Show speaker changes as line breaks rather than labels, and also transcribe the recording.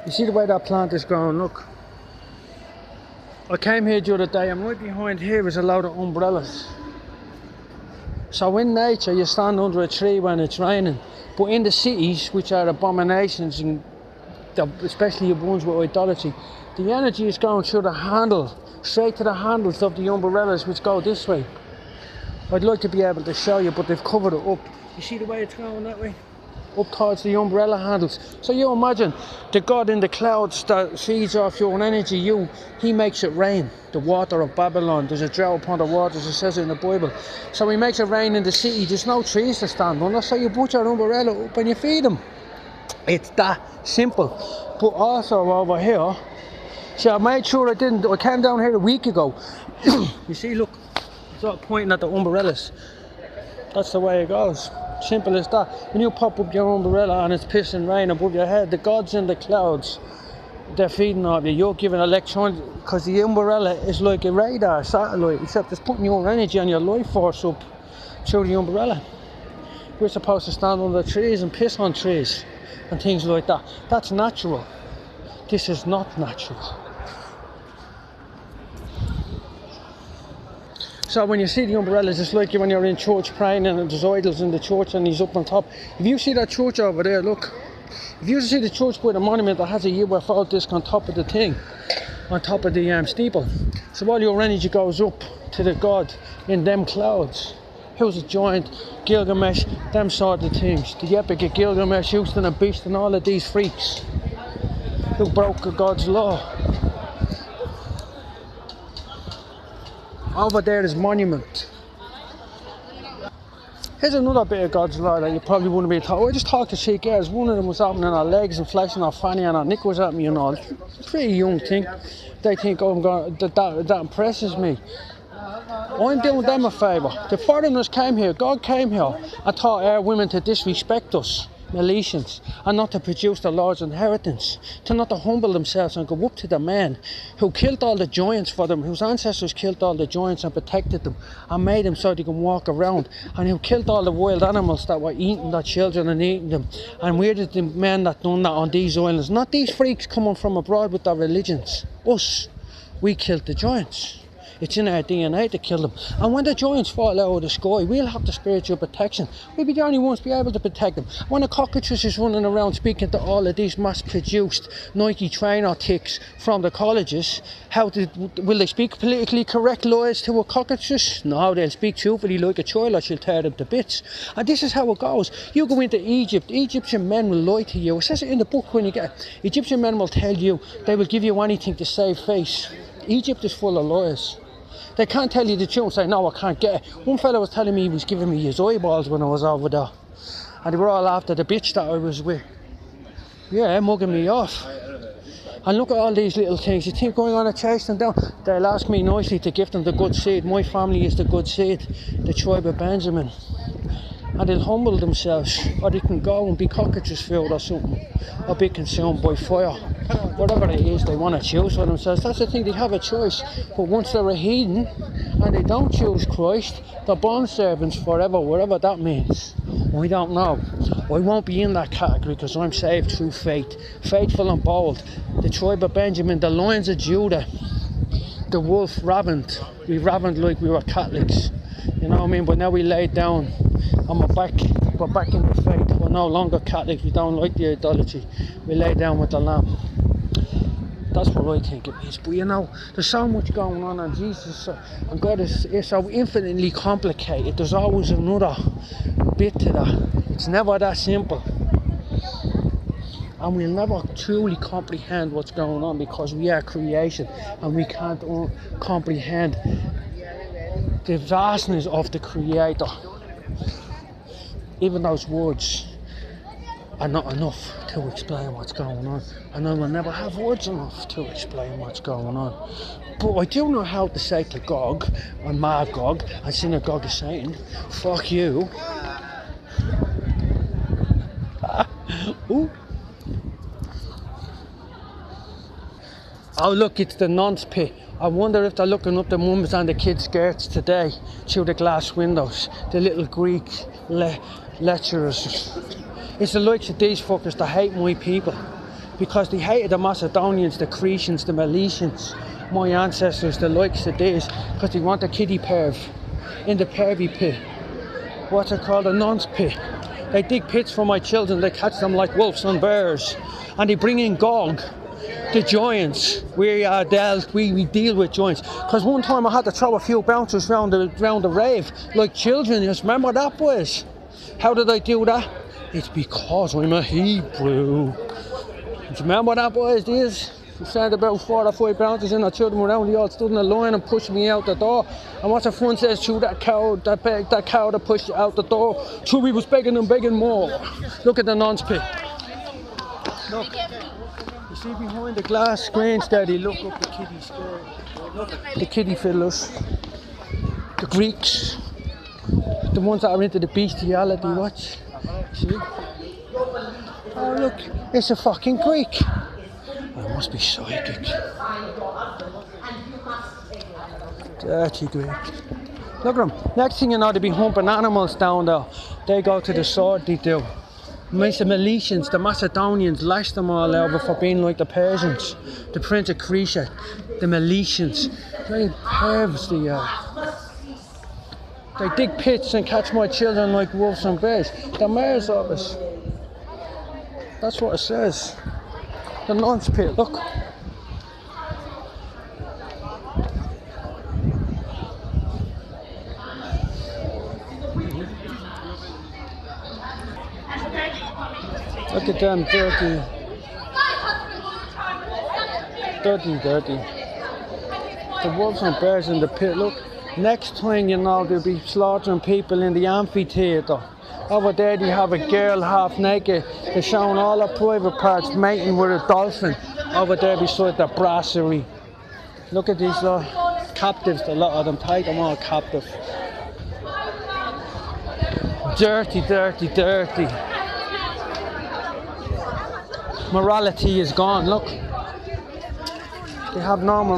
You see the way that plant is growing, look. I came here the other day and right behind here is a load of umbrellas. So in nature you stand under a tree when it's raining, but in the cities, which are abominations, and especially the ones with idolatry, the energy is going through the handle, straight to the handles of the umbrellas which go this way. I'd like to be able to show you, but they've covered it up. You see the way it's going that way? Up towards the umbrella handles. So you imagine the God in the clouds that feeds off your energy, he makes it rain. The water of Babylon, there's a drought upon the waters, it says it in the Bible. So he makes it rain in the city, there's no trees to stand under, so you put your umbrella up and you feed them. It's that simple. But also over here, see, I made sure I came down here a week ago. You see, look, it's all pointing at the umbrellas. That's the way it goes. Simple as that. When you pop up your umbrella and it's pissing rain above your head, the gods in the clouds, they're feeding off you. You're giving electrons, because the umbrella is like a radar satellite, except it's putting your energy and your life force up through the umbrella. We're supposed to stand under trees and piss on trees and things like that. That's natural. This is not natural. So when you see the umbrellas, it's like when you're in church praying and there's idols in the church and he's up on top. If you see that church over there, look. If you see the church by the monument that has a UFO disc on top of the thing, on top of the steeple. So all your energy goes up to the God in them clouds. Who's a giant, Gilgamesh, them sort of things. The epic of Gilgamesh, Houston and Beast and all of these freaks who broke God's law. Over there is monument. Here's another bit of God's law that you probably wouldn't be taught. I just talked to three girls. One of them was opening her legs and flashing her fanny and her knickers at me and all. Pretty young thing. They think, oh, I'm going, that impresses me. I'm doing them a favour. The foreigners came here, God came here and taught our women to disrespect us, Milesians, and not to produce the Lord's inheritance, to not to humble themselves and go up to the man who killed all the giants for them, whose ancestors killed all the giants and protected them and made them so they can walk around, and who killed all the wild animals that were eating their children and eating them. And we're the men that done that on these islands, not these freaks coming from abroad with their religions. Us, we killed the giants. It's in our DNA to kill them. And when the giants fall out of the sky, we'll have the spiritual protection. We'll be the only ones to be able to protect them. When a cockatrice is running around speaking to all of these mass-produced Nike trainer ticks from the colleges, will they speak politically correct lies to a cockatrice? No, they'll speak truthfully like a child or she'll tear them to bits. And this is how it goes. You go into Egypt, Egyptian men will lie to you. It says it in the book when you get it. Egyptian men will tell you, they will give you anything to save face. Egypt is full of lies. They can't tell you the truth and say, no, I can't get it. One fella was telling me he was giving me his eyeballs when I was over there. And they were all after the bitch that I was with. Yeah, mugging me off. And look at all these little things. You think going on to chase them down? They'll ask me nicely to give them the good seed. My family is the good seed, the tribe of Benjamin. And they'll humble themselves, or they can go and be cockatrice food or something, or be consumed by fire. Whatever it is they want to choose for themselves, that's the thing, they have a choice. But once they're a heathen and they don't choose Christ, they're bond servants forever, whatever that means. I don't know. I won't be in that category because I'm saved through faith. Faithful and bold. The tribe of Benjamin, the lions of Judah, the wolf ravened. We ravened like we were Catholics. You know what I mean? But now we laid down and we're back in the faith. We're no longer Catholics. We don't like the idolatry. We lay down with the Lamb. That's what I think it is. But you know, there's so much going on, and Jesus and God is so infinitely complicated. There's always another bit to that. It's never that simple. And we'll never truly comprehend what's going on because we are creation and we can't comprehend the vastness of the Creator. Even those words are not enough to explain what's going on, and I will never have words enough to explain what's going on. But I do know how to say to Gog and Magog and Synagogue of Satan, fuck you. Ooh. Oh look, it's the nonce pit. I wonder if they're looking up the mums and the kids' skirts today through the glass windows. The little Greek lecturers. It's the likes of these fuckers that hate my people. because they hated the Macedonians, the Cretians, the Milesians, my ancestors, the likes of this, because they want the kiddie perv in the pervy pit. What's it called? A nonce pit. They dig pits for my children, they catch them like wolves and bears, and they bring in Gog, the giants. We deal with giants. Because one time I had to throw a few bouncers round the rave, like children. You remember that, boys? How did I do that? It's because I'm a Hebrew. Do you remember that, boys? These? We sent about 4 or 5 bouncers in, I threw them around, they all stood in a line and pushed me out the door. And what's the front says, through that cow that pushed you out the door. True, we was begging and begging more. Look at the nonce pit. Look. You see behind the glass screens there, they look up the kiddies there. Look, the kiddie fiddlers. The Greeks. The ones that are into the bestiality, watch. See? Oh look, it's a fucking Greek. I must be psychic. Dirty Greek. Look at them. Next thing you know, they be humping animals down there. They go to the sword, they do. The Milesians, the Macedonians, lashed them all over for being like the Persians. The Prince of Crete, the Milesians. They pervs they are. They dig pits and catch my children like wolves and bears. The mayor's office. That's what it says. The nonce pit, look. Look at them dirty. The wolves and bears in the pit, look. Next thing you know, they'll be slaughtering people in the amphitheatre. Over there they have a girl half naked. They're showing all her private parts mating with a dolphin. Over there beside the brasserie. Look at these captives, a lot of them. Take them all captive. Dirty. Morality is gone, look. They have no morality.